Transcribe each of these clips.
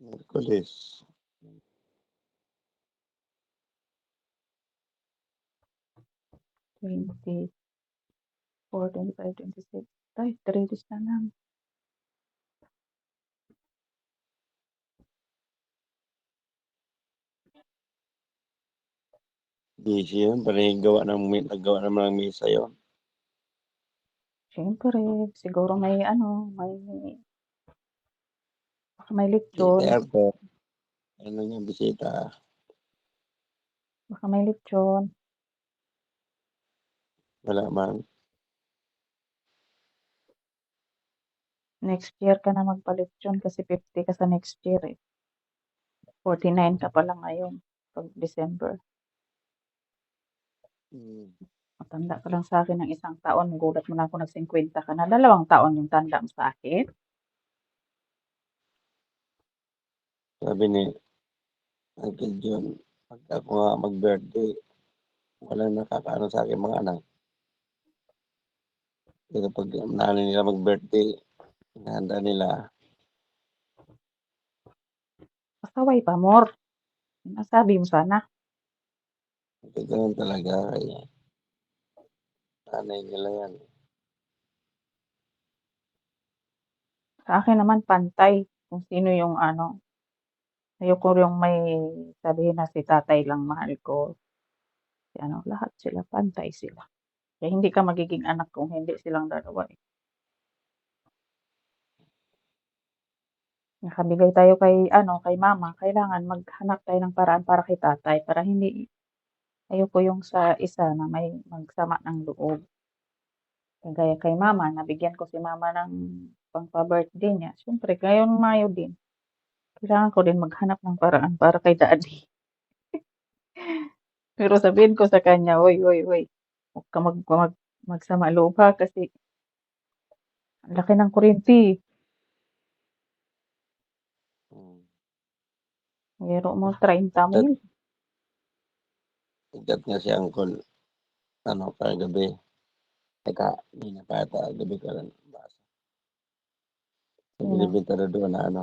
Miyerkules. 24, 25, 26. Ay, 3 days na lang. Busy yun, naggawa naman ng misa yun. Siyempre, siguro may baka may Si lechon. Arthur, ano niya, bisita. Baka may lechon. Wala man. Next year ka na magpa-lechon kasi 50 ka sa next year eh. 49 ka pa lang ngayon pag December. Hmm. Matanda ka lang sa akin ng 1 taon. Gulat mo na ako nag-50 ka na. 2 taon yung tanda mo sa akin. Sabi ni Uncle John, pag ako nga mag-birthday, walang nakakaano sa akin mga anak. Pero pag naano nila mag-birthday, hinahanda nila. Pasaway pa, more. Nasabi mo sana. Ito ganun talaga. Kaya nanay nila yan. Sa akin naman pantay. Kung sino yung ayoko yung may sabihin na si tatay lang mahal ko. Si lahat sila pantay sila. Kaya hindi ka magiging anak kung hindi silang dalawa eh. Nakabigay tayo kay mama, kailangan maghanap tayo ng paraan para kay tatay para hindi ayoko yung sa isa na may magsama ng loob. Kagaya kay mama, nabigyan ko si mama ng pangpa-birthday niya. Siyempre, ngayon Mayo din. Kailangan ko din maghanap ng paraan para kay daddy. Pero sabihin ko sa kanya, "Hoy, hoy, hoy, huwag ka magsama loob ha kasi ang laki ng kuryente. Hmm. Biro mo 30 Chat, mil. chat nga si Uncle, kagabi. Teka, hindi na pa ata, gabi ka lang basa. Sa Sino? binibenta na doon na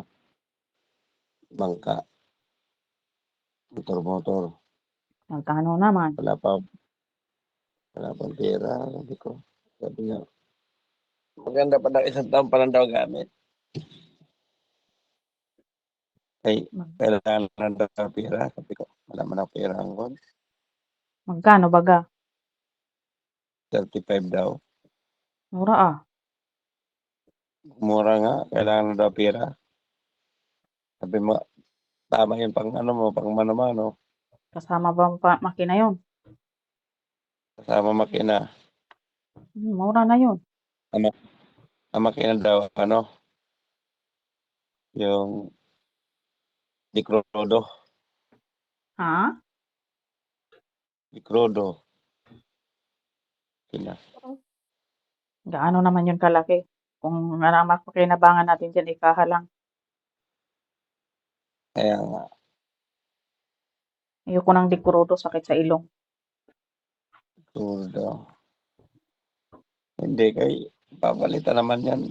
bangka, motor-motor. Magkano naman? Wala pang pera, sabi ko. Sabi niya, maganda pa daw, 1 taon pa lang daw gamit. Ay, Mag- kailangan na daw pera. Sabi ko, wala man ang pera ang Magkano baga? 35 daw. Mura ah. Mura nga, kailangan na daw pera. Sabi mo, tama yun pang pang mano-mano. Kasama ba makina yun? Kasama makina. Mura na yun. Ang, ang makina daw, yung Dicrodo. Ha? Dicrodo. Kina. Gaano naman yun kalaki? Kung makinabangan natin dyan, ikaha lang. Kaya nga, Ayoko ng dikurodo, sakit sa ilong. Dicrodo. Hindi, papalitan naman yan.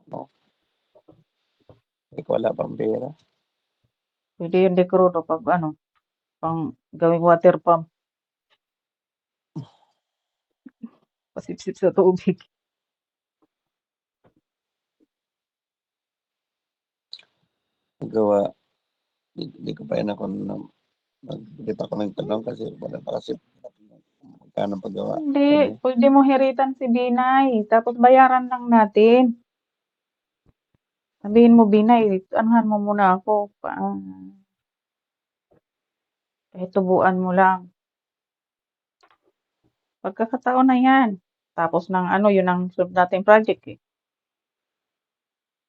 No? Wala pang pera. Pwede yung dikurodo pag pang gawing water pump. Pasipsip sa tubig. Gawa, di ko pa yan ako magbili pa ako ng tanong kasi wala pa kasi magkano paggawa. Hindi, Sabi, pwede mo hiritan si Binay. Tapos bayaran lang natin. Sabihin mo, Binay, anuhan mo muna ako. Kahit tubuan mo lang. Pagkakataon na yan. Tapos ng yun ang sunod nating project eh.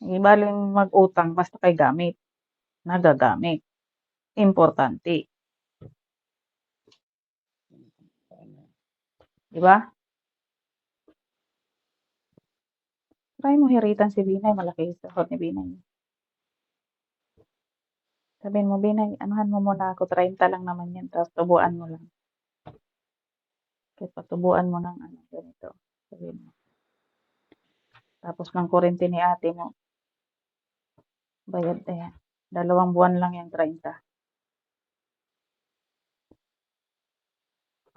Ibaling mag-utang basta kay gamit. Nagagamit. Importante. Di ba? Try mo hiritan si Binay. Malaki yung sahod ni Binay. Sabihin mo, Binay, anuhan mo muna ako. 30 lang naman yan. Tapos tubuan mo lang. Kahit patubuan mo ng ganito. Sabihin mo. Tapos ng kurente ni ate mo. Bayad na yan. 2 buwan lang yang 30.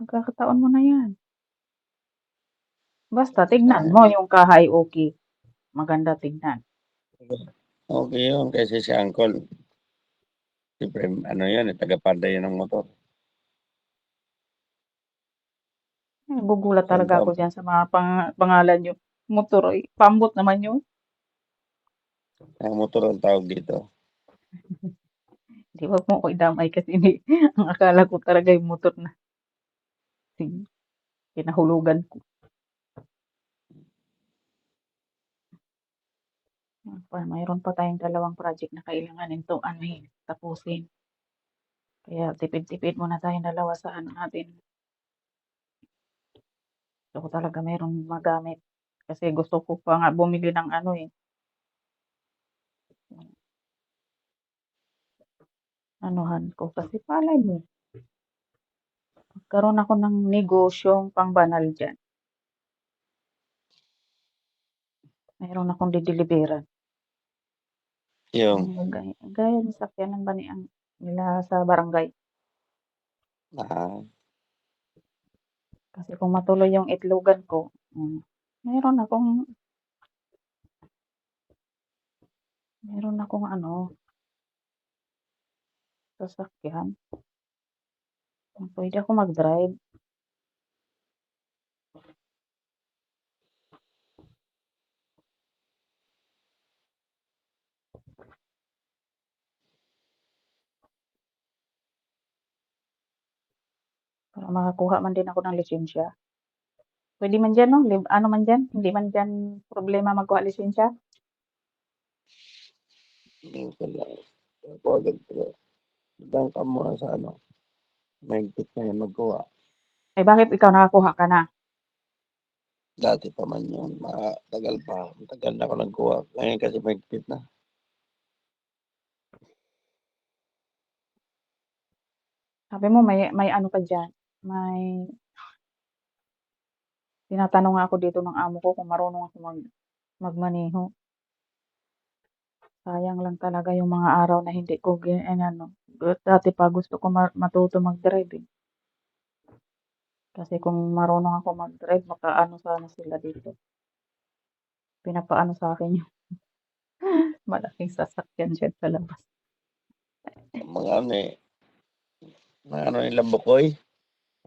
Pagkakataon mo na yan. Basta tignan mo yung kahay okey, maganda tignan. Okay yun kasi si uncle, siyempre ano yun, taga-Panday yun ng motor. Nagugulat Isang talaga ako taon. diyan sa mga pangalan niyo. Motor, pambot naman yun. Ang motor ang tawag dito. Di, wag mo ko idamay kasi ang akala ko talaga yung motor na kinahulugan ko. Mayroon pa tayong 2 project na kailanganin tapusin. Kaya tipid-tipid muna tayong 2 sa ano natin. Gusto ko talaga mayroong magamit. Kasi gusto ko pa nga bumili ng ano anuhan ko. Kasi palay mo, magkaroon ako ng negosyong pangbanal dyan. Mayroon akong dideliveran. Yung, Gaya ng sakyanan ba nila sa barangay. Kasi kung matuloy yung itlogan ko, meron akong ano, sasakyan. Pwede ako mag-drive. Para makakuha man din ako ng lisensya. Pwede man dyan, no? Ano man dyan? Hindi man dyan problema magkuha lisensya? yung pala, agad pala. Ibang ka muna sa ano, mahigpit na yun magkuha. Eh bakit ikaw nakakuha ka na? Dati pa man yun, matagal pa. Matagal na ako nagkuha. Ngayon kasi mahigpit na. Sabi mo may ano ka dyan, tinatanong nga ako dito ng amo ko kung marunong ako magmaneho. Sayang lang talaga yung mga araw na hindi ko ano. Dati pa gusto ko matuto mag-drive eh. Kasi kung marunong ako mag-drive, makaano sana sila dito. Pinapaano sa akin yung malaking sasakyan dyan sa labas. Mga ano eh, mga ano nila Bukoy.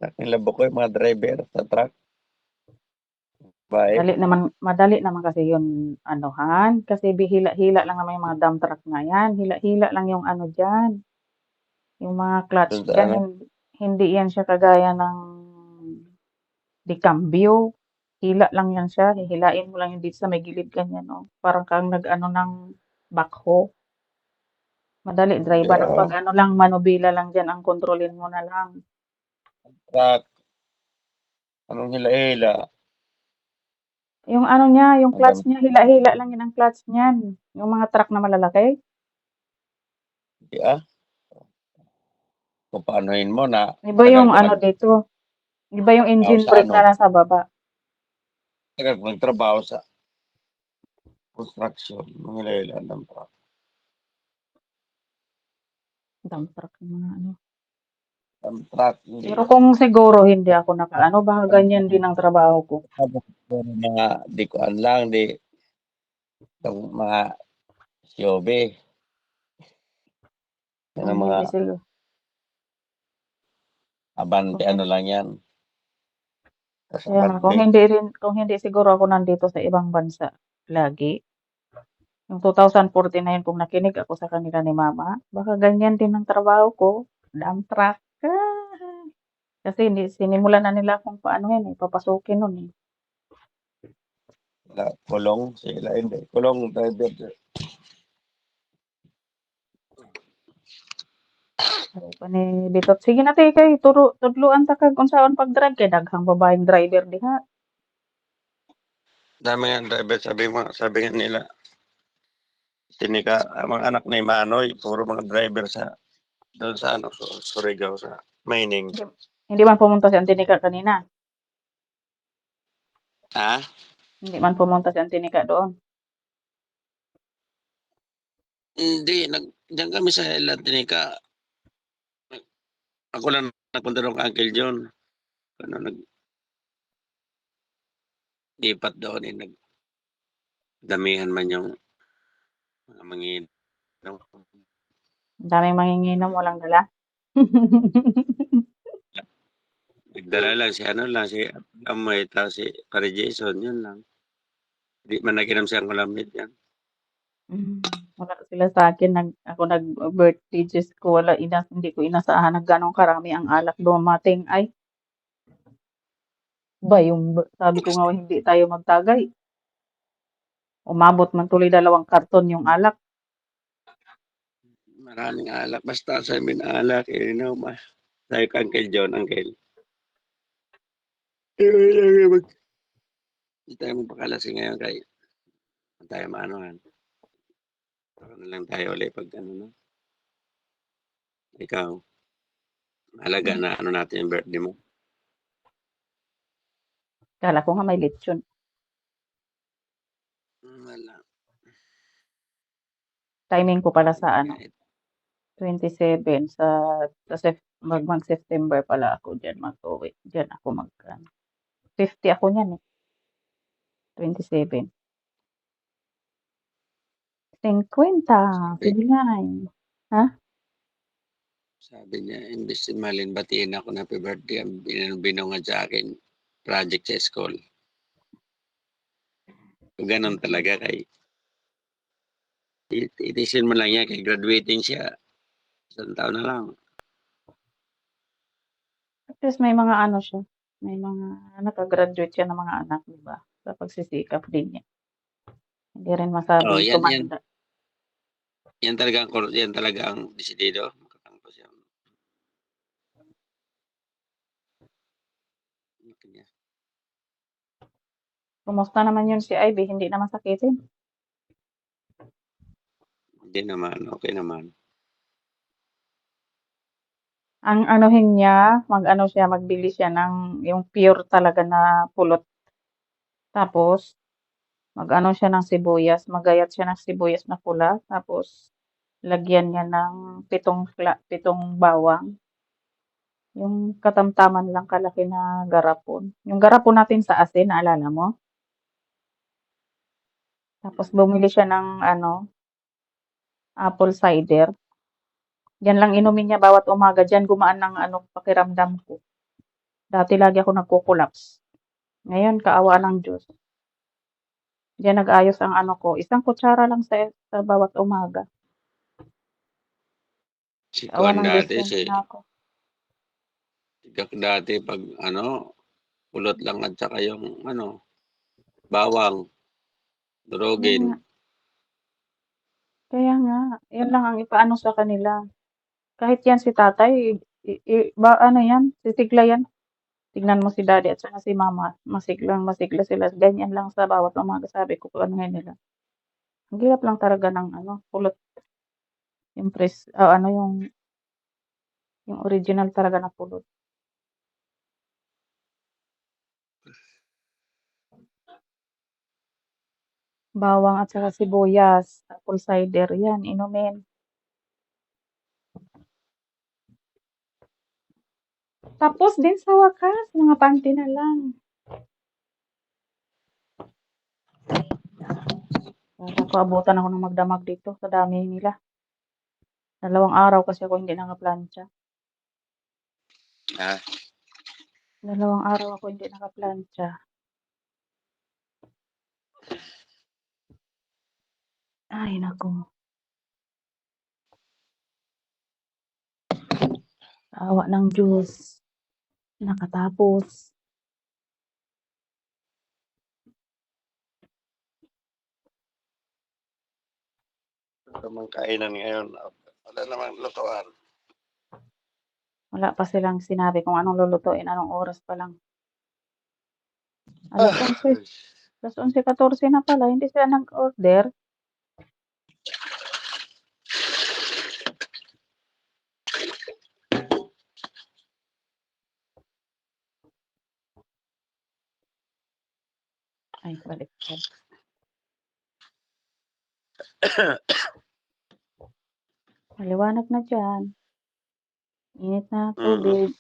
Truck nila Bukoy, mga driver sa truck. Bye. Madali naman kasi yun anuhan. Kasi hila-hila lang naman yung mga dump truck na yan. Hila-hila lang yung ano dyan. Yung mga clutch Dun sa dyan, ano, hindi yan siya kagaya ng di cambio. Hila lang yan siya. Hihilain mo lang yung dito sa may gilid ganyan, no? Parang kang nag-ano ng backhoe. Madali, driver. Ang pag ano lang, manubila lang dyan, ang kontrolin mo na lang. truck. Anong hila-hila? Yung ano niya, yung clutch Madam, niya, hila-hila lang yun ang clutch niyan. Yung mga truck na malalaki. kung paanohin mo na Iba tagal yung ko ano dito. Iba yung nagtrabaho engine sa brake ano, na nasa baba. tagal ko nagtrabaho sa construction, mga hila-hila ng truck. Dump truck yung mga ano. Ang truck, hindi. Pero kung siguro hindi ako nakaano, baka ganyan din ang trabaho ko. Mga di ko lang, di itong mga Siobe. Yan Kung ang mga hindi siguro. abante, Kung, ano lang yan. Tapos kaya nga, abante. kung hindi siguro ako nandito sa ibang bansa lagi. Yung 2014 na yun, kung nakinig ako sa kanila ni Mama, baka ganyan din ang trabaho ko. Dump truck. Kasi sinimulan na nila kung paano yan eh, papasukin nun eh. Kulong, sila hindi. Kulong, driver. Sabi pa ni Bitot, sige na te kay tudluan ta kag unsaon pag-drive kay daghang babaeng driver diha. Dami nga driver, sabi nga nila, tinika, ang mga anak ni Manoy, puro mga driver sa, doon sa ano, Surigao, sa mining. Hindi, hindi man pumunta si Antinika kanina. Ha? Hindi man pumunta si Antinika doon. Hindi, Diyan kami sa Atlantica. Ako lang nagpunta doon kay Uncle John. Ano, nag-lipat doon, nagdamihan man yung mga manginom. Ang daming manginginom, walang dala. Nagdala lang si ano lang, si Amoy, tapos si Pare Jason, yun lang. Di man nag-inom siyang kulamit yan. Wala sila sa akin, ako nag-birthday just ko, hindi ko inasahan na gano'ng karami ang alak dumating. Ay, sabi ko nga hindi tayo magtagay. Umabot man tuloy 2 karton yung alak. Maraming alak. Basta sa amin alak, inom. Sabi ko, Uncle John, Uncle. Hindi tayo magpakalasing ngayon kay hindi tayo maanohan. Para na lang tayo ulit pag ano na. Ikaw, mahalaga na ano natin yung birthday mo. Kala ko nga may lechon. Wala. Timing ko pala sa Kahit 27 mag-September pala ako diyan mag-uwi. Diyan ako 50 ako niyan eh. 27. 50. sabi, Sige nga eh. Ha? sabi niya, imbes si Malin, batiin ako na happy birthday. Ang binungad sa akin, project sa school. Ganon talaga kay itisin mo lang yan kay graduating siya. Isang taon na lang. At least may mga ano siya. May mga nakagraduate siya ng mga anak, di ba? Sa pagsisikap din niya. Hindi rin Oh, masabing yan. tumanda. Yan talaga ang desidido. Makatangpo siya. Kanya. Kumusta naman yun si Ivy? Hindi na masakitin. Hindi naman, okay naman. Ang anuhin niya, magbili siya ng yung pure talaga na pulot. Tapos, mag-ano siya ng sibuyas, magayat siya ng sibuyas na pula. Tapos, lagyan niya ng 7 bawang. Yung katamtaman lang kalaki na garapon. Yung garapon natin sa asin, naalala mo? Tapos, bumili siya ng apple cider. Yan lang inumin niya bawat umaga. Diyan gumaan ng pakiramdam ko. Dati lagi ako nagko-collapse. Ngayon, kaawa ng Diyos. Diyan nag-ayos ang ko. 1 kutsara lang sa bawat umaga. Si Kaawa Kwan ng Diyos dati, yan si na ako. Tigak dati pag pulot lang at saka yung bawang, Kaya durogin. nga, kaya nga. Yan lang ang ipaano sa kanila. Kahit yan si tatay, yan, sisigla yan. Tignan mo si daddy at saka si mama. Masigla sila. Ganyan lang sa bawat umaga. Sabi ko, ano nila. Ang hirap lang talaga ng pulot. Yung yung original talaga na pulot. Bawang at saka sibuyas, apple cider, yan, inumin. Tapos din sa wakas, mga panty na lang. Para ko abutan ako ng magdamag dito sa dami nila. 2 araw kasi ako hindi nakaplansya. Ha? 2 araw ako hindi nakaplansya. Ay, naku. Awa ng Diyos. Nakatapos. Tamang kainan ngayon. Wala namang lutuan. Wala pa silang sinabi kung anong lulutuin, anong oras pa lang. Ah, 11:14 na pala, hindi sila nag-order. Ay, baliktad. Maliwanag na diyan. Init na Mm. tubig,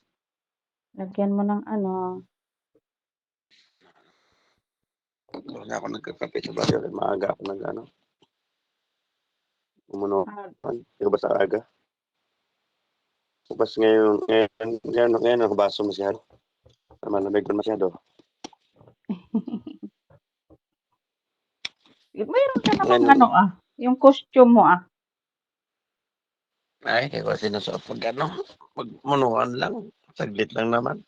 lagyan mo ng ano, Wala na ako nagkakape sa bagay maaga ako nag-ano, umunuan. ah, Di ba sa aga? Tapos ngayon nakabaso masyado. Malamig pa masyado. mayroon ka namang Ngayon, ano, yung costume mo, ay, hindi ko sinusuot pag ano, pag munuan lang. Saglit lang naman.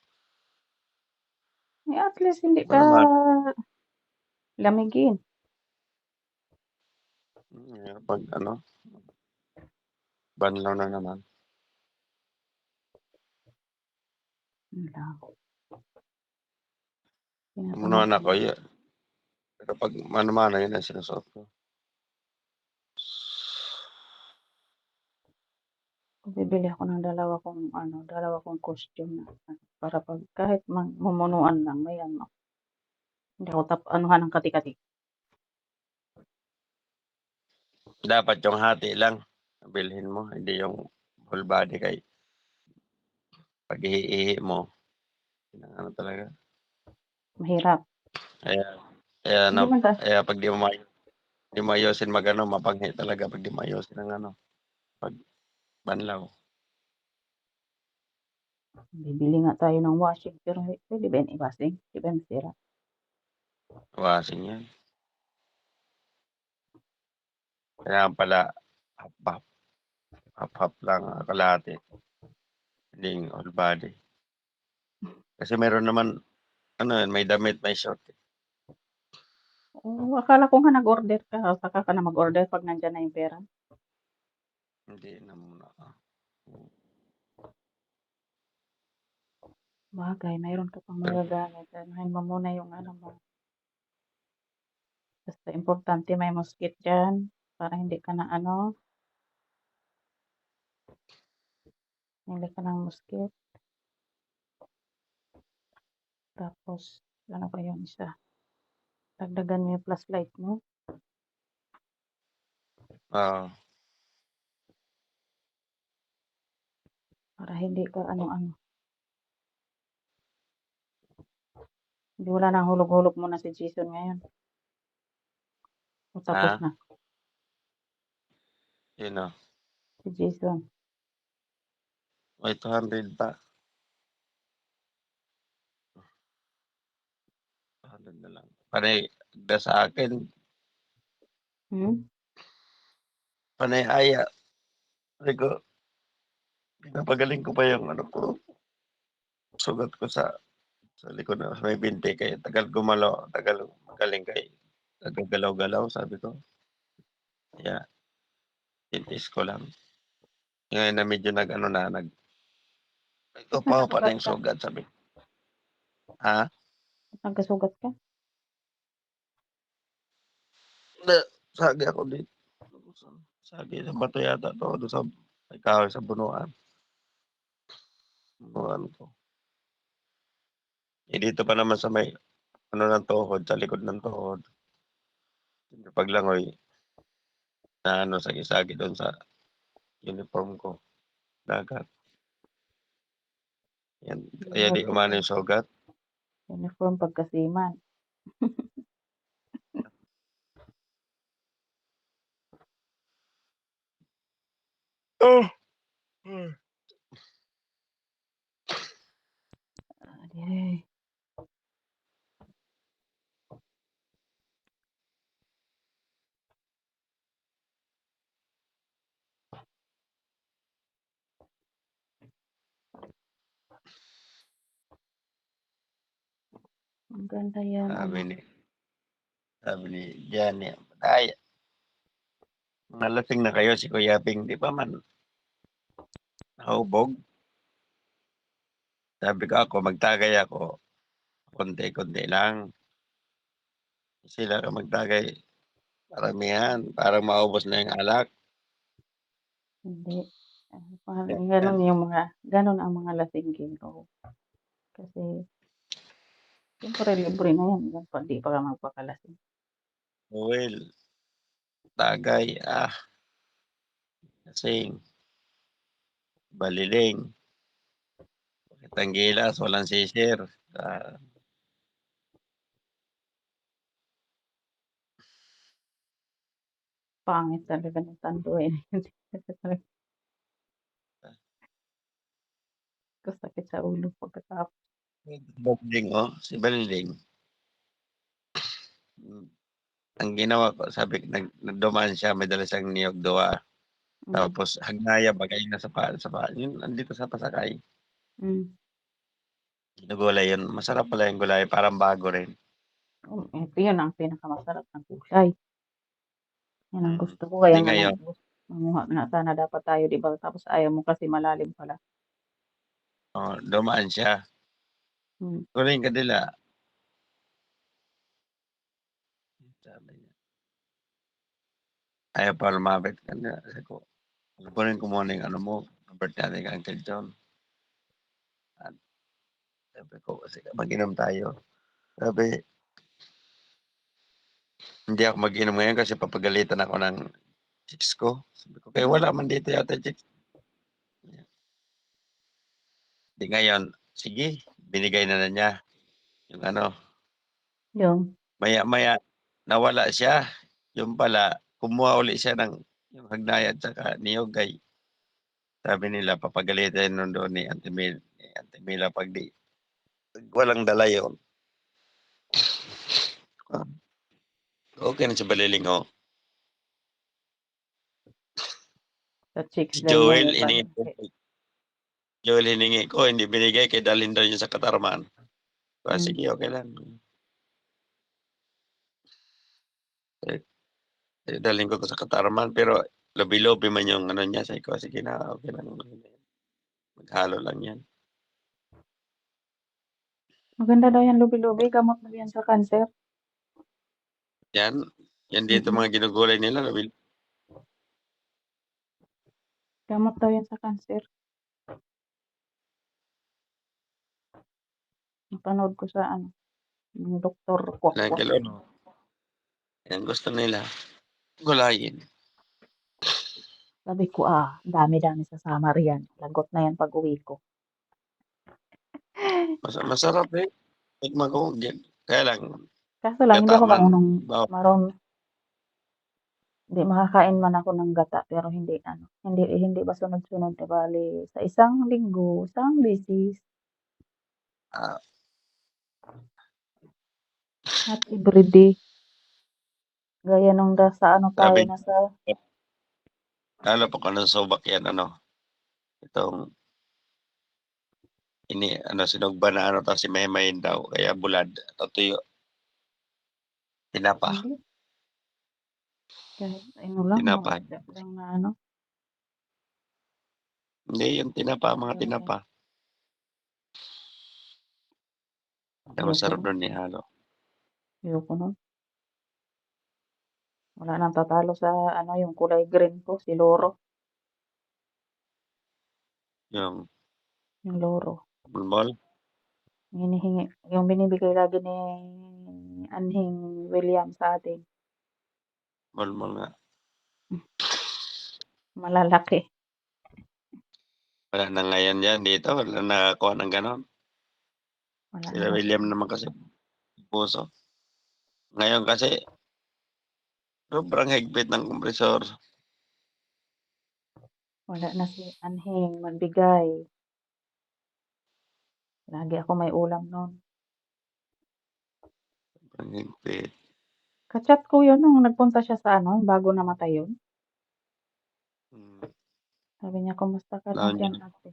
at least hindi ka Naman. lamigin. Pag ano, banlaw na naman. Yun lang, tinatamad Umunuan ka ako, lang. pero pag mano-mano yun ang sinusuot ko. Bibili ako ng dalawa kong costume na para pag kahit mumunuan lang may ano, hindi ako anuhan ng kati-kati. Dapat yung hati lang bilhin mo, hindi yung full body kay pag ihi mo, ano talaga. Mahirap. Kaya, kaya, Hindi man ta kaya pag di mo ayusin mag-ano, mapanghi talaga pag di mo ayusin ng ano, pag banlaw. bibili nga tayo ng washing pero puwede ba yan i-washing? 'Di ba masira? Washing yan. Kaya pala, half-half, half-half lang, kalahati, hindi yung whole body. Kasi meron naman, ano yan, may damit, may short. Oh, akala ko nga nag-order ka, saka ka na mag-order 'pag nandiyan na yung pera. Hindi na muna. Sabagay mayroon ka pang magagamit, anuhin mo muna yung ano mo. Basta importante may mosquito diyan para hindi ka na ano, bili ka ng mosquito. Tapos ano pa yung isa, dagdagan mo yung flashlight mo Oo. para hindi ka ano-ano, hindi wala ng hulog-hulog muna si Jason ngayon o tapos Ha? na Yun o. si Jason. May 200 pa. 200 na lang. Panay, sa akin, Hmm? panay aya. Sabi ko, pinapagaling ko pa yung ano ko, sugat ko sa likod na sa may binti kay tagal gumalaw, tagal magaling kay nagagalaw-galaw sabi ko. Kaya tintis ko lang. Ngayon na medyo nag-ano na, ito Ba't pa na nagkasugat yung ka? sugat sabi ko. Ha? Ba't nagkasugat ka? Hindi, sagi ako dito. Sagi sa bato yata to, doon sa may kahoy sa bunuan. Bunuan ko. Eh, dito pa naman sa may ano ng tuhod, sa likod ng tuhod. Paglangoy, na ano, sagi-sagi doon sa uniform ko, dagat. Yan, kaya di umano yung sugat. Uniform pagkasiman. Oh! Ay, ang ganda yan Sabi ano. ni, sabi ni Johnny, ay, mga lasing na kayo si Kuya Bing, di pa man nahubog. Sabi ko ako, magtagay ako, konti-konti lang. Sila ka magtagay, paramihan, parang maubos na yung alak. Hindi. Parang Yan. gano'n ang mga lasinggin ko. Kasi siyempre libre na yan, yan pa 'di pa ka magpakalasing. Well, tagay, lasing. Baliling, Pakitang Gilas, walang sisir, ah, Pangit talaga ng tanduay na yun. Sakit sa ulo pagkatapos. Baliling, oh, si Baliling, ang ginawa ko sabi ko dumaan siya may dala siyang niyog 2, Hmm, tapos hagnaya bagay na sa paa, yun andito sa pasakay, hmm. ginugulay yun, masarap pala yung gulay parang bago rin. Yun ang pinakamasarap na gulay. Yan ang Mm, gusto ko kaya 'di nga ngayon, manguha nga sana dapat tayo 'di ba, tapos ayaw mo kasi malalim pala. oh, dumaan siya, Hmm, "Kunin ka dila," sabi niya, ayaw pa lumapit kanya sabi ko, "Kunin ko muna yung ano mo, number natin kay Uncle John." At sabi ko, "Sige mag-inom tayo." Sabi, "Hindi ako mag-inom ngayon kasi papagalitan ako ng chicks ko." Sabi ko, "Eh, wala man dito yata chicks." 'Di ngayon, sige binigay na niya yung ano, yung maya-maya nawala siya, yun pala kumuha uli siya ng yung hagnaya at saka niyog ay sabi nila papagalitan nun doon ni Auntie Mila 'pag walang dala yun. Ah, okey na si Baliling, oh. sa chicks Si daw niya Joel yung hiningi ko panungkit. Joel hiningi ko hindi binigay kaya dalhin daw niya sa Katarman. Hmm, Sige okey lang. Eh, dalhin ko sa Katarman pero lobi-lobi man yung ano niya sabi ko, "Sige na okey lang maghalo lang yan." maganda daw yan lubi-lubi, gamot daw yan sa cancer. Yan, yan dito Mm, mga ginugulay nila gamot daw yan sa cancer. Napanood ko sa ano, yung Doktor ilang Kwakwa. kilo 'no, yan gusto nila gulayin. Sabi ko, dami-dami sasama riyan, lagot na yan pag-uwi ko. Masarap eh, tikman ko kaya lang Kaso lang hindi gata ako man marunong bawa maron hindi makakain man ako ng gata pero hindi ano, hindi ba sunod-sunod, 'di bale sa isang linggo, isang beses ah, at everyday. Gaya nung nasa ano tayo, sabi nasa lalo pag anong subak yan ano, itong sinugba na ano tapos imay-mayin daw kaya bulad o tuyo, tinapa, hindi, kahit ano lang, mga tinapa. isda lang na ano, Hindi yung tinapa, mga gano'n. tinapa, ang Ayoko masarap nun, dun ihalo, ayoko nun. Wala ng tatalo sa ano, yung kulay green ko, si Loro, yung yung Loro. mulmol, Hinihingi yung binibigay lagi ni Anhing William sa atin, mulmol nga. malalaki. Wala na ngayon yan dito, wala nakakuha ng gano'n. Wala na Sila William masyado. naman kasi puso. Ngayon kasi sobrang higpit ng kompresor, Wala na si Anhing magbigay. Lagi ako may ulam nun. sobrang higpit. Ka-chat ko yun nung nagpunta siya sa ano, bago namatay yun. Hmm, Sabi niya, "Kumusta ka na taon diyan, yun ate?"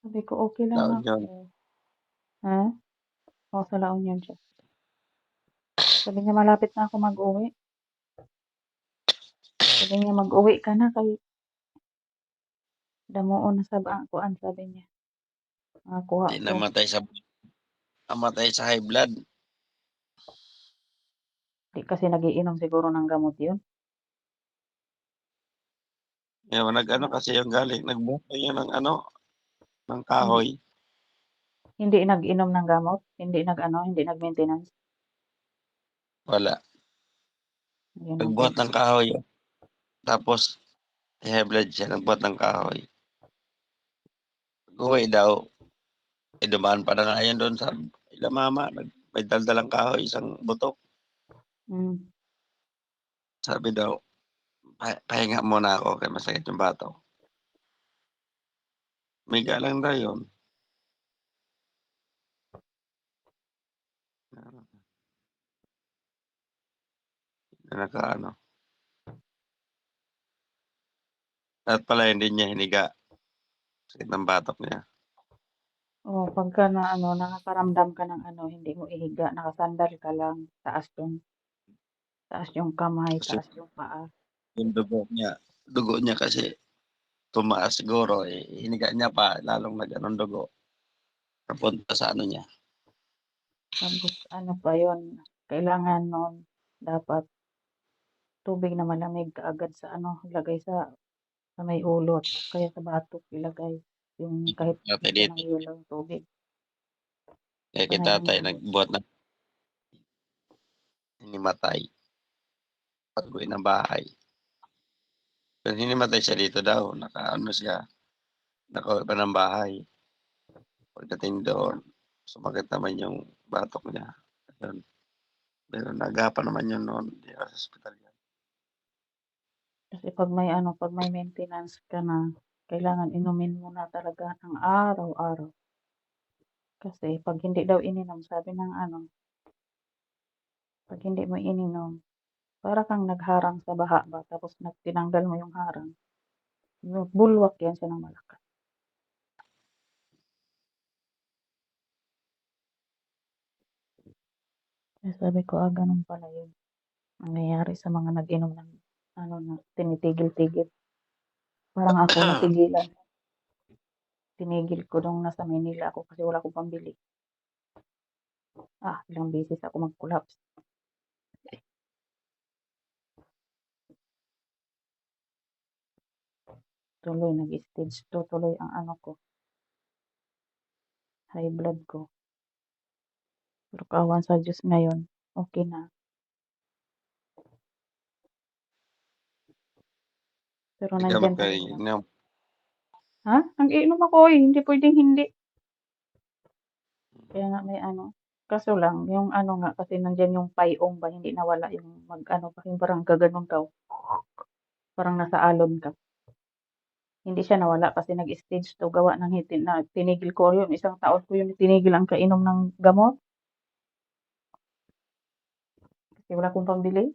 Sabi ko, "Okey lang taon yun. ako." Ha? Oo, sa La Union siya. Sabi niya, "Malapit na ako mag-uwi." Sabi niya, "Mag-uwi ka na kay damuon na sa kuan," sabi niya, "makakuha 'Di ko." namatay sa high blood. 'Di kasi nag-iinom siguro ng gamot yun. Yung nag-ano Na kasi yung galing nagbuhay yun ng ano, ng hindi kahoy, hindi nag-inom ng gamot, hindi nag-ano, hindi nag-maintenance. wala. Yun ang Nagbuhat ng kahoy tapos high blood siya, nagbuhat ng kahoy. Pag-uwi daw, dumaan pa na nga yan do'n sa ila mama, may daldalang kahoy, isang butok. Hmm. Sabi daw, pahinga muna ako kaya masakit yung batok. Humiga lang daw yun. Na nakaano. Dapat pala hindi niya hiniga. Sakit ng batok niya. Oo, pagka na ano, nakakaramdam ka ng ano, hindi mo ihiga, nakasandal ka lang, taas yung kamay, Kasi taas yung paa. yung dugo niya kasi tumaas siguro, hiniga niya pa lalong nag-anong dugo. Napunta sa ano niya. Tapos ano pa yun, kailangan nun dapat tubig na malamig kaagad sa ano, ilagay sa may ulot o kaya sa batok ilagay yung kahit Tatay gusto ng dito, yelo yung tubig kaya kay para tatay hindi nagbuhat ng hinimatay pag-uwi ng bahay. Pero hinimatay siya dito daw, nakaano siya, nakauwi pa ng bahay. Pagdating doon, sumakit naman yung batok niya. Ayun, pero naagapan naman yun noon, hindi nasa ospital yan. kasi pag may maintenance ka na, kailangan inumin mo na talaga ng araw-araw. Kasi 'pag hindi daw ininom sabi ng ano, 'pag hindi mo ininom, para kang nagharang sa baha ba tapos tinanggal mo yung harang, bulwak yan siya ng malakas. Kaya sabi ko, ganun pala yun, nangyayari sa mga nag-inom ng ano na tinitigil-tigil. Parang ako natigilan, tinigil ko nung nasa Maynila ako kasi wala akong pambili. Ilang beses ako mag-collapse. Tuloy nag-stage 2 tuloy ang ano ko, high blood ko. Pero kaawaan sa Diyos ngayon, okey na. Pero May gamot nandiyan ka pa rin rin siya. ininom. Nag-iinom ako, hindi puwedeng hindi. Kaya nga may ano, kaso lang yung ano nga kasi nandiyan yung payong ba hindi nawala yung mag-ano pa yung parang gaganon ka, parang nasa alon ka. Hindi siya nawala kasi nag-stage 2 gawa ng na tinigil ko yun, isang taon ko yun tinigil ang kainom ng gamot. Kasi wala akong pambili.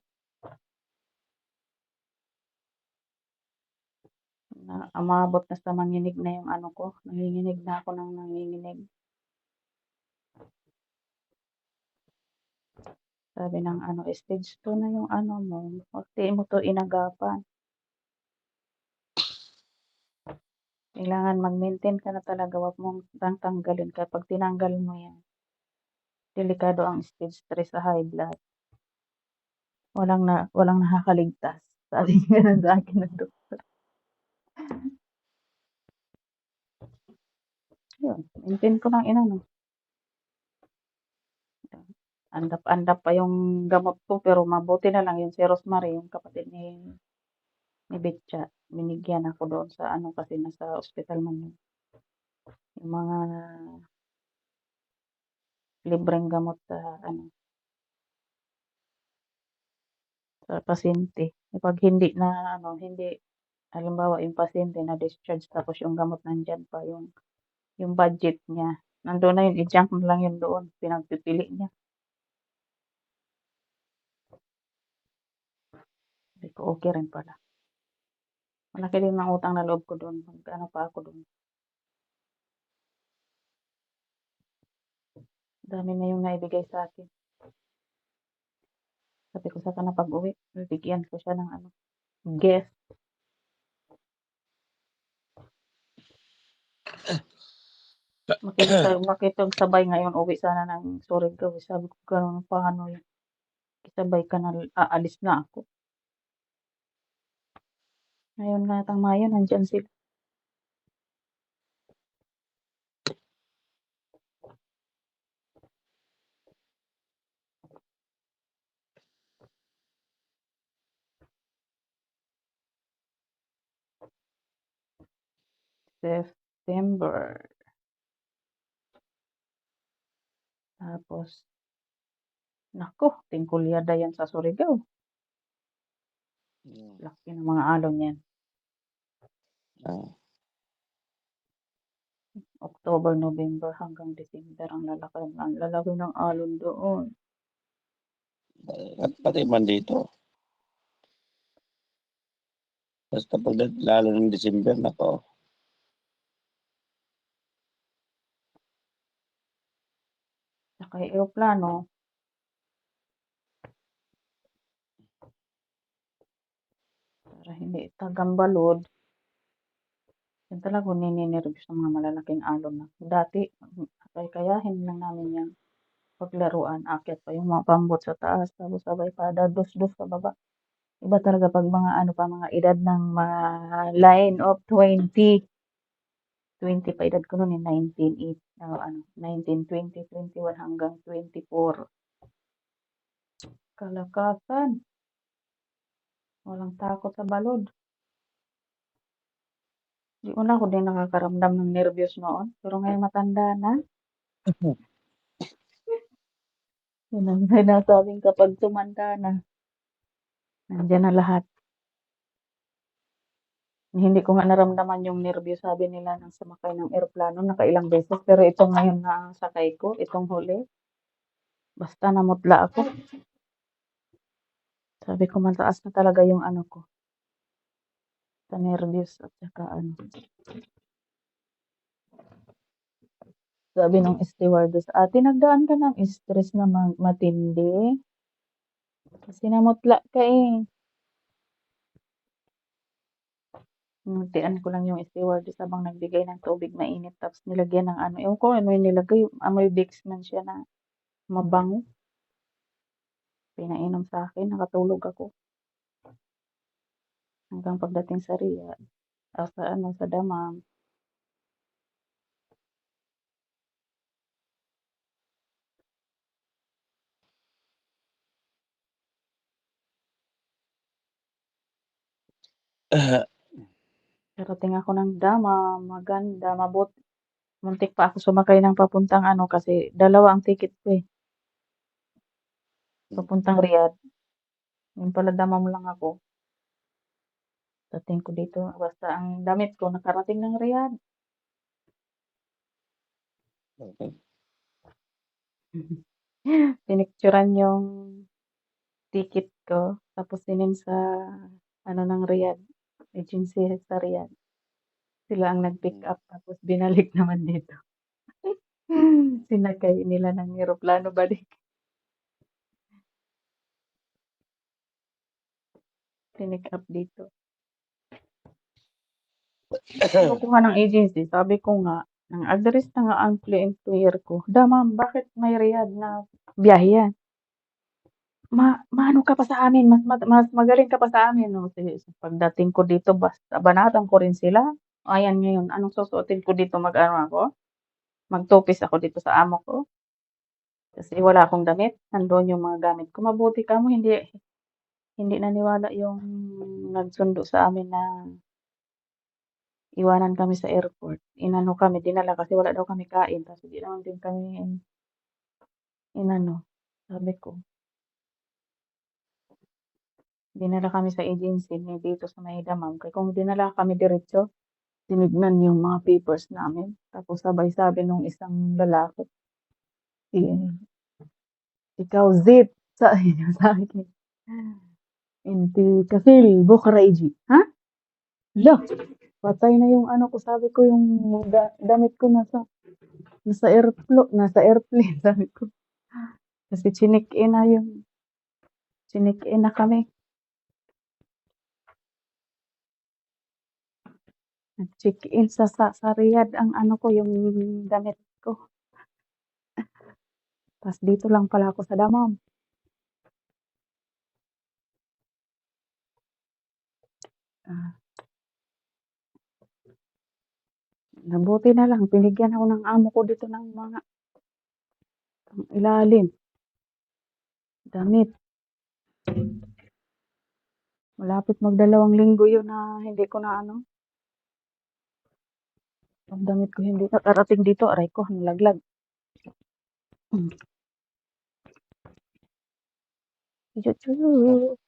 Na umabot na sa manginig na yung ano ko, nanginginig na ako ng nanginginig. Sabi ng ano, "Stage 2 na yung ano mo, di mo 'to inagapan. Kailangan mag-maintain ka na talaga, wag mong tanggalin kapag tinanggal mo yan, delikado ang stage 3 sa high blood. Walang nakakaligtas." Sabi gano'n sa akin ng doktor. Yun, maintain ko ng inano, andap-andap pa yung gamot ko pero mabuti na lang yung si Rosemary, yung kapatid ni Betcha, binigyan ako doon sa ano kasi nasa ospital man yun. Yung mga libreng gamot sa ano, sa pasyente. Kapag hindi na ano, hindi halimbawa yung pasyente na-discharge tapos yung gamot nandiyan pa, yung budget niya, nandun na yun, i-junk mo lang yun doon, pinagpipili niya. Sabi ko, okey rin pala. Malaki din ang utang na loob ko do'n, mag-ano pa ako do'n. Dami na yung naibigay sa'kin. Sabi ko saka na pag-uwi, bibigyan ko siya ng ano, gift. Makikipagsabay ngayon, uwi sana ng Surigao, sabi ko gano'n, paano yun, sabay ka na aalis na ako. Ngayon nga yatang Mayo nandiyan sila. September. Tapos, naku, tingkulyada yan sa Surigao. Laki ng mga alon yan. Ah, October, November hanggang December ang lalaki ng alon doon. at pati man dito. Basta lalo ng December, nako. Saka eroplano, para hindi tagambalod. Yan talaga nininervyos ng mga malalaking alon na. Dati, kayahin lang namin yung paglaruan. Akyat pa yung mga pambot sa taas. Tapos sabay pa dos-dos sa baba. Iba talaga pag mga ano pa, mga edad ng mga line of 20. 20 pa edad ko noon eh, 19, 20, 21 hanggang 24. Kalakasan. Walang takot sa balod. Di una ako din nakakaramdam ng nervyos noon. Pero ngayon matanda na. Yun ang sinasabing kapag tumanda na, nandiyan na lahat. Hindi ko nga naramdaman yung nervyos, sabi nila nang sumakay ng eroplano, nakailang beses. Pero itong ngayon na sakay ko, itong huli, basta namutla ako. Sabi ko mataas na talaga yung ano ko, sa nervyos at saka ano. Sabi nung stewardess, ate, nagdaan ka ng stress na matindi. Kasi namutla ka eh. Nuntian ko lang yung stewardess habang nagbigay ng tubig mainit tapos nilagyan ng ano. Ewan ko ano yung nilagay. Amoy Vicks man siya na mabango. Pinainom sa akin. Nakatulog ako. Hanggang pagdating sa Riyadh. O sa ano, sa Damam. Karating ako ng Damam. Maganda. Muntik pa ako sumakay ng papuntang ano kasi dalawa ang ticket ko eh. Papuntang Riyadh. Yung pala Damam lang ako. Dating ko dito. Basta ang damit ko nakarating ng Riyadh. Okay. Pinicturan yung ticket ko. Tapos sinin sa ano ng Riyadh. Agency sa Riyadh. Sila ang nag-pick up tapos binalik naman dito. Sinakay nila ng eroplano balik. Pinick up dito. Kinukuha ng agency. Sabi ko nga, ang address na nga ang employer ko. Ma'am, bakit may Riyadh na biyahe yan? Maano ka pa sa amin, mas magaling ka pa sa amin. No? Sige, so pagdating ko dito, basta banatan ko rin sila. Ayan ngayon, anong susuotin ko dito? Mag-ano ako? Magtupis ako dito sa amo ko. Kasi wala akong damit. Nandun yung mga gamit ko. Mabuti ka mo, hindi naniwala yung nagsundo sa amin na iwanan kami sa airport. Inano kami, dinala kasi wala daw kami kain. Tapos hindi naman din kami inano. Sabi ko, dinala kami sa agency dito sa may Damam. Kaya kung dinala kami diretso, tinignan yung mga papers namin. Tapos sabay sabi nung isang lalaki, "Eh, ikaw zip sa sa akin. Hindi kafil Bukharaiji. Ha? Hala, patay na yung ano ko. Sabi ko yung damit ko nasa airplane sabi ko. Kasi chinik in na kami. Nag-check in sa Riyadh ang ano ko, yung damit ko. Tapos dito lang pala ako sa Damam. Ah, nabuti na lang, binigyan ako ng amo ko dito ng mga ilalim. Damit. Malapit magdalawang linggo yun na hindi ko na ano. Ang damit ko hindi nakarating dito, aray ko, nalaglag. Hmm. Chuchu.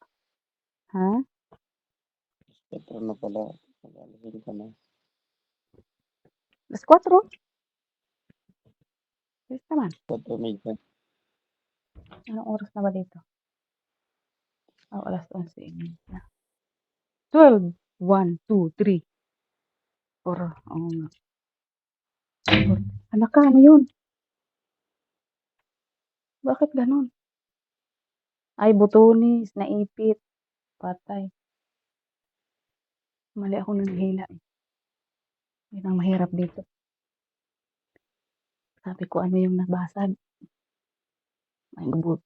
Ha? 4 na pala. Mag-aalasing ka na. 4:00? Bilis naman. 4:30. Anong oras na ba dito? Oh, 11:11 na. 12, 1, 2, 3, 4. Oo nga. Anak ka, ano yun? Bakit ganon? Ay, butunis, naipit. Patay. Mali ako ng hila eh. Yun ang mahirap dito. Sabi ko, ano yung nabasag? Ay, gubot.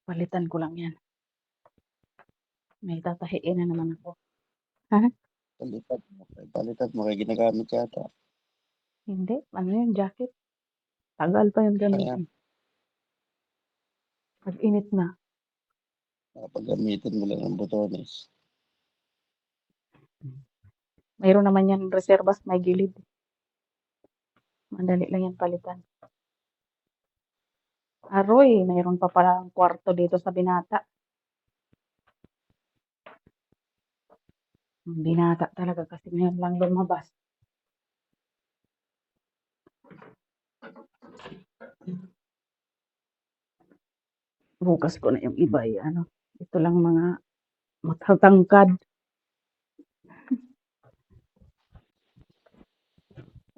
Palitan ko lang yan. May tatahiin na naman ako. Ha? Palitan mo kaya ginagamit yata. Hindi. Ano yun, jacket? Tagal pa yung Ayan, gamitin. Pag init na. gamitin mo lang ng botones. Mayroon naman yan reservas, may gilid. Madali lang yan palitan. Aroy, mayroon pa palang kwarto dito sa binata. Binata talaga kasi ngayon lang lumabas. Bukas ko na yung iba eh, ano. Ito lang mga matatangkad.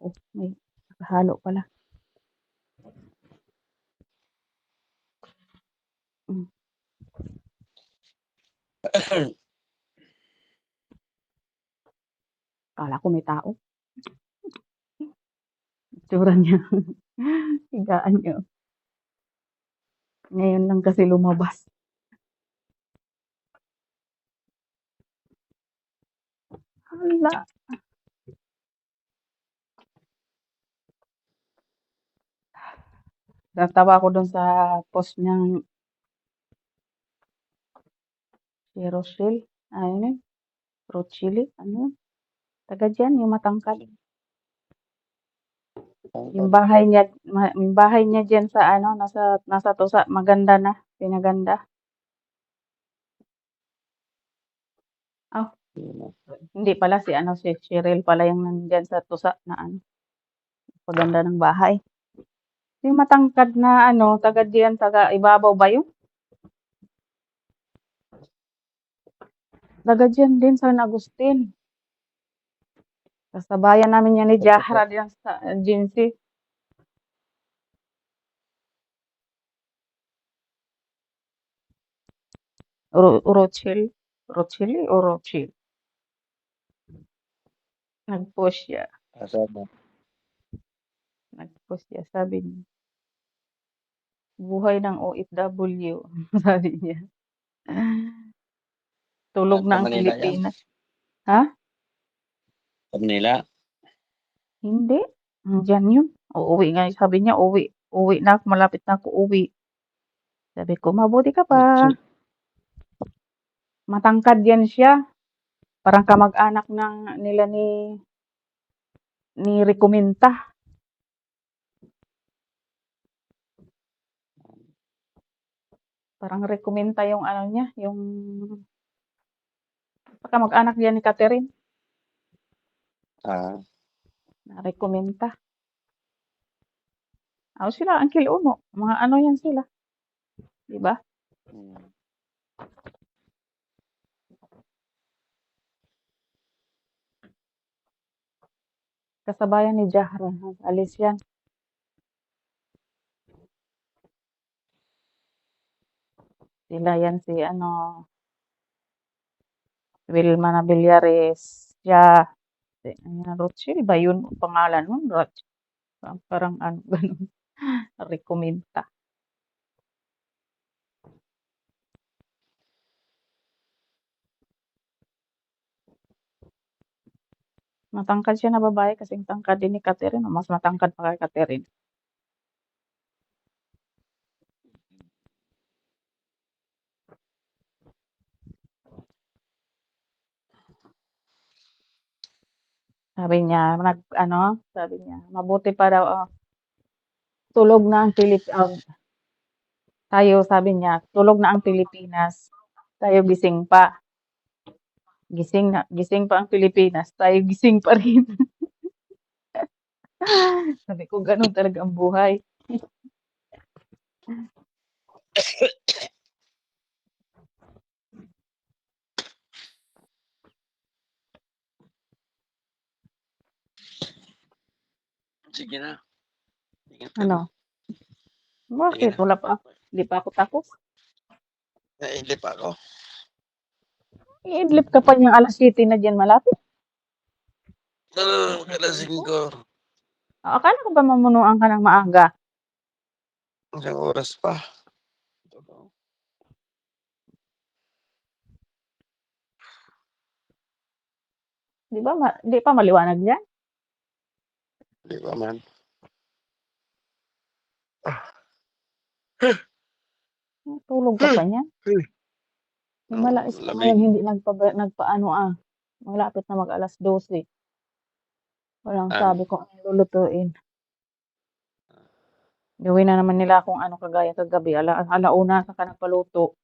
Oh, may nakahalo pala. Mm. Kala ko may tao. Tsura niya. Higaan niyo. Ngayon lang kasi lumabas. Hala. Natawa ko dun sa post niyang si Rochelle. Ayun eh. Rochelle. Ano yun? Taga dyan, yung matangkad. Yung bahay niya, yung bahay niya dyan sa ano, nasa Tusa, maganda na, pinaganda. Ah, hindi pala si ano, si Cheryl pala yung nandyan sa Tusa na ano, paganda ng bahay. Yung matangkad na ano, taga diyan, taga Ibabaw ba yun? Taga diyan din sa San Agustin. Kasabayan namin yan ni Jahra diyan sa agency. Rochelle? Rochelle o Rochelle? Nag-post siya. Asama. Nag-post siya. Sabi niya, buhay ng OFW. Sabi niya. Tulog Sa na ang Manila yan. Pilipinas. Ha? Sa Manila. Hindi. Diyan yun. Uuwi nga. Sabi niya, uwi. Uwi na ako. Malapit na ako uwi. Sabi ko, mabuti ka pa. Matangkad yan siya. Parang kamag-anak ng nila ni Recominta. Parang Recominta yung ano niya, yung kamag-anak niya ni Catherine. Ah, Na Recominta. Ano sila, Uncle Uno. Mga ano yan sila. Diba? hmm. Kasabayan ni Jahra. Alis yan. Sila yan si ano, Wilma na Villares. Siya. Ayan, Rothschild ba yun? Pangalan nun? Parang ano, ganun. Recominta. Matangkad siya na babae kasing tangkad din ni Catherine. Mas matangkad pa kay Catherine. Sabi niya sabi niya, mabuti pa daw, tulog na ang tayo sabi niya, tulog na ang Pilipinas, tayo gising pa. Gising pa ang Pilipinas, tayo gising pa rin. Sabi ko, gano'n talaga ang buhay. Sige na. Ingat ka na. Ano? Sige Bakit? na. Hindi pa ako tapos. Naidlip ako. Iidlip ka pa niyang 7:00 na diyan malapit. Kalasing ko. Akala ko ba mamunuan ka ng maaga? Isang oras pa. Di pa maliwanag diyan? Di ba man? Tulog ka pa niyan? Himala is pa ngayon Lamig. hindi nagpaano, malapit na mag 12:00. Walang Ang sabi kung anong lulutuin. Gawin na naman nila kung ano kagaya kagabi, 1:00 saka nagpaluto.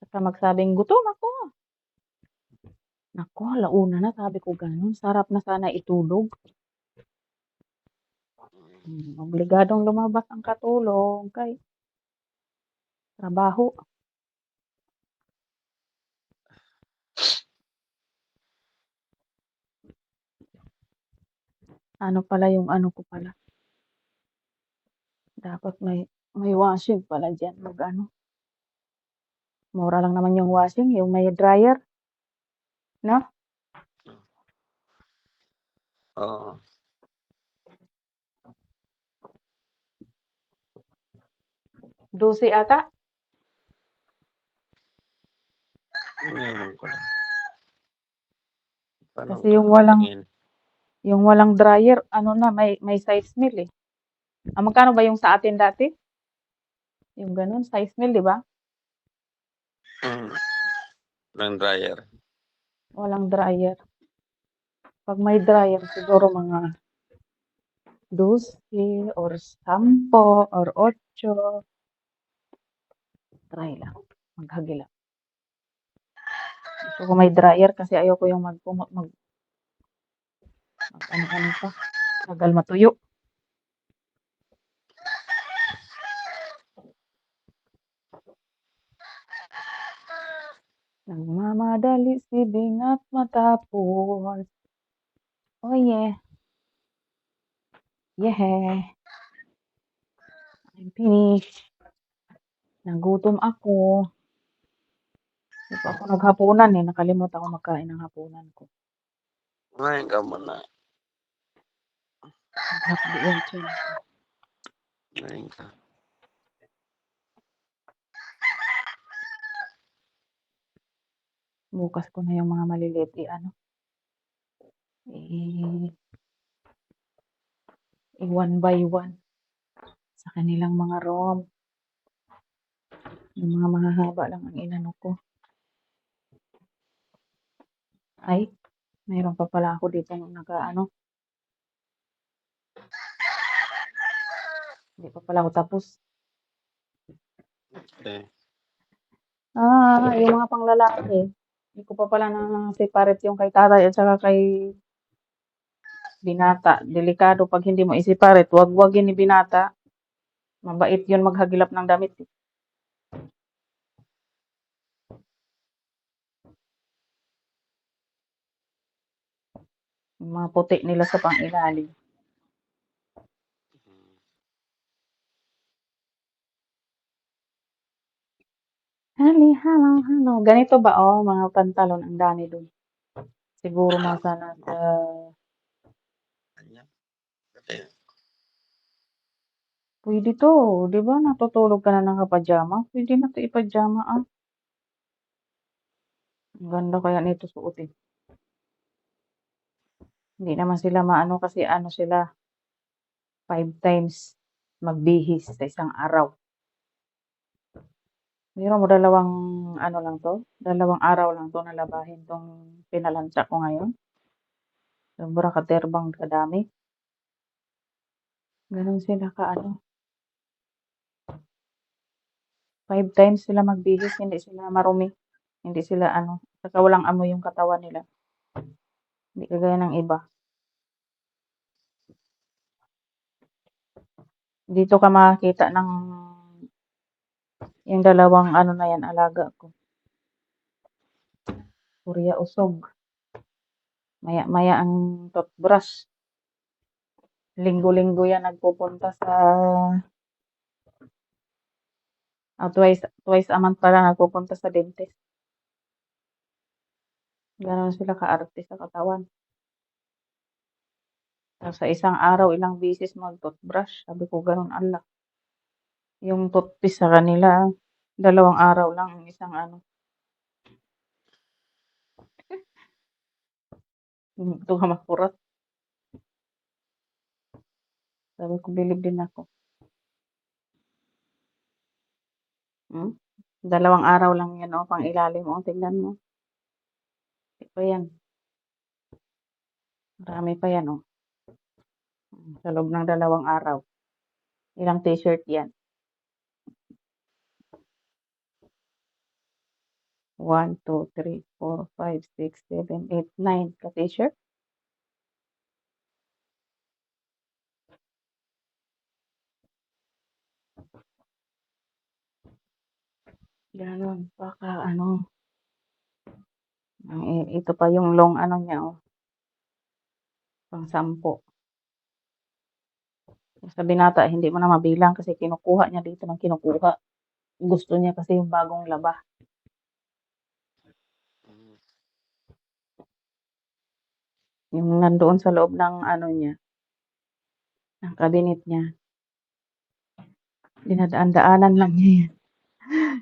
Saka magsabing, "Gutom ako." Naku, 1:00 na sabi ko gano'n, sarap na sana itulog. Obligadong lumabas ang katulong kay trabaho. Ano pala yung ano ko pala, dapat may washing pala diyan mag-ano. Mura lang naman yung washing, yung may dryer, 'no? Oo. 12 ata? Ewan ko lang. Paano Kasi yung tingin? walang dryer ano na may size mill, eh. Magkano ba yung sa atin dati? Yung gano'n size mill, 'di ba? Ng dryer. Walang dryer. 'Pag may dryer siguro mga 12 or 10 or 8. Try lang, maghagilap. Gusto ko may dryer kasi ayoko yung ano pa, tagal matuyo. Nagmamadali si Bingat matapos. Oh yeah. Yeah. I'm finished. Nagutom ako. Hindi pa ako naghapunan, eh. Nakalimutan ko magkain ng hapunan ko. Kumain ka muna. Naghapdi yung tiyan ko. Kumain ka. Bukas ko na yung mga maliliit one by one sa kanilang mga room. Yung mga mahahaba lang ang inano ko. Ay, mayroon pa pala ako dito hindi pa pala ako tapos. Okay. Yung mga panglalaki, hindi ko pa pala na-separate yung kay tatay at saka kay binata. Delikado pag hindi mo i-separate. Wag-wagin ni binata. Mabait yun maghagilap ng damit, eh. Yung mga puti nila sa pang-ilalim. Hello. Ganito ba, mga pantalon, ang dami dun. Siguro nasa Kanya. Kasi, pwede to, di ba? Natutulog ka na naka-pajama. Pwede na to i-pajama, Ang ganda kaya nito suotin. Hindi naman sila maano kasi sila 5 times magbihis sa isang araw. Biro mo dalawang ano lang 'to, 2 araw lang 'to na labahin 'tong pinalantsa ko ngayon. Sobra katerbang kadami. Gano'n sila ka-ano, 5 times sila magbihis, hindi sila marumi, hindi sila ano, saka walang amoy yung katawan nila, hindi kagaya ng iba. Dito ka makakita ng yung 2 ano na 'yan, alaga ko, Korea usog. Maya-maya ang toothbrush. Linggo-linggo 'yan nagpupunta sa twice a month pala nagpupunta sa dentist. Gano'n sila kaarte sa katawan. Tapos sa isang araw ilang beses mag-toothbrush, sabi ko gano'n, ala. Yung toothpaste sa kanila 2 araw lang ang isang ano, gusto ka makurat. Sabi ko bilib din ako. 2 araw lang 'yan, oh, pang-ilalim, oh, tignan mo. Hindi pa 'yan, marami pa 'yan, oh. Sa loob ng 2 araw. Ilang t-shirt 'yan? 1, 2, 3, 4, 5, 6, 7, 8, 9 ka-t-shirt. Gano'n pa ka-ano, ito pa yung long ano niya, oh, pang-sampo. Sa binata hindi mo na mabilang kasi kinukuha niya dito ng kinukuha. Gusto niya kasi yung bagong laba. Yung nandoon sa loob ng ano niya, ng cabinet niya. Dinadaan-daanan lang niya 'yan.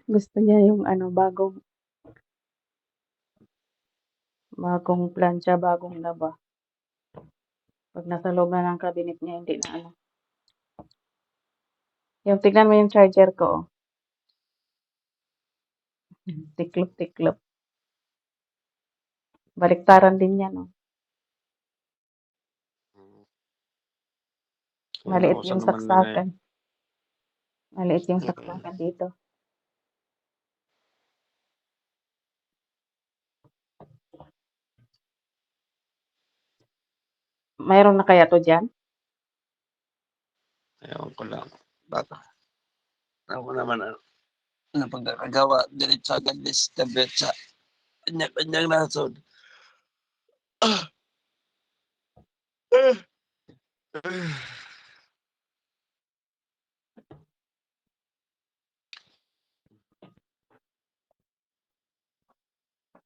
Gusto niya yung ano, bagong plancha, bagong laba. 'Pag nasa loob na ng cabinet niya hindi na ano. Yung tignan mo yung charger ko, oh. Tiklop-tiklop. Baliktaran din 'yan, oh. Maliit Inuusan yung naman nila saksakan. Maliit yung yan. saksakan dito. Mayroon na kaya 'to diyan? Ewan ko lang. Baka ako naman ang pagkakagawa diretso agad diskabit sa kanya-kanyang nasod.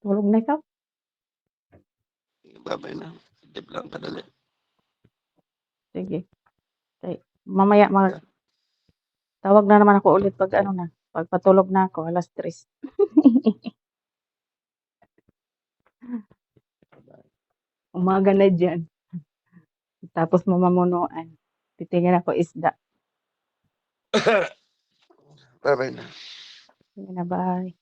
Tulog na ikaw? Babay na. Tip lang kadali. Sige. Okey. Mamaya Yeah. tawag na naman ako ulit 'pag ano na, 'pag patulog na ako 3:00. Umaga na diyan. Tapos mo mamunuan. Titingin ako isda. Babay na. Sige na, bye.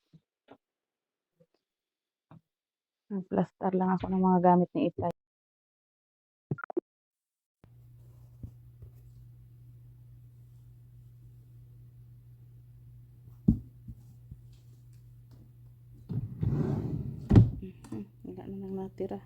Nagplastar lang ako ng mga gamit ni Itay. Wala na lang natira.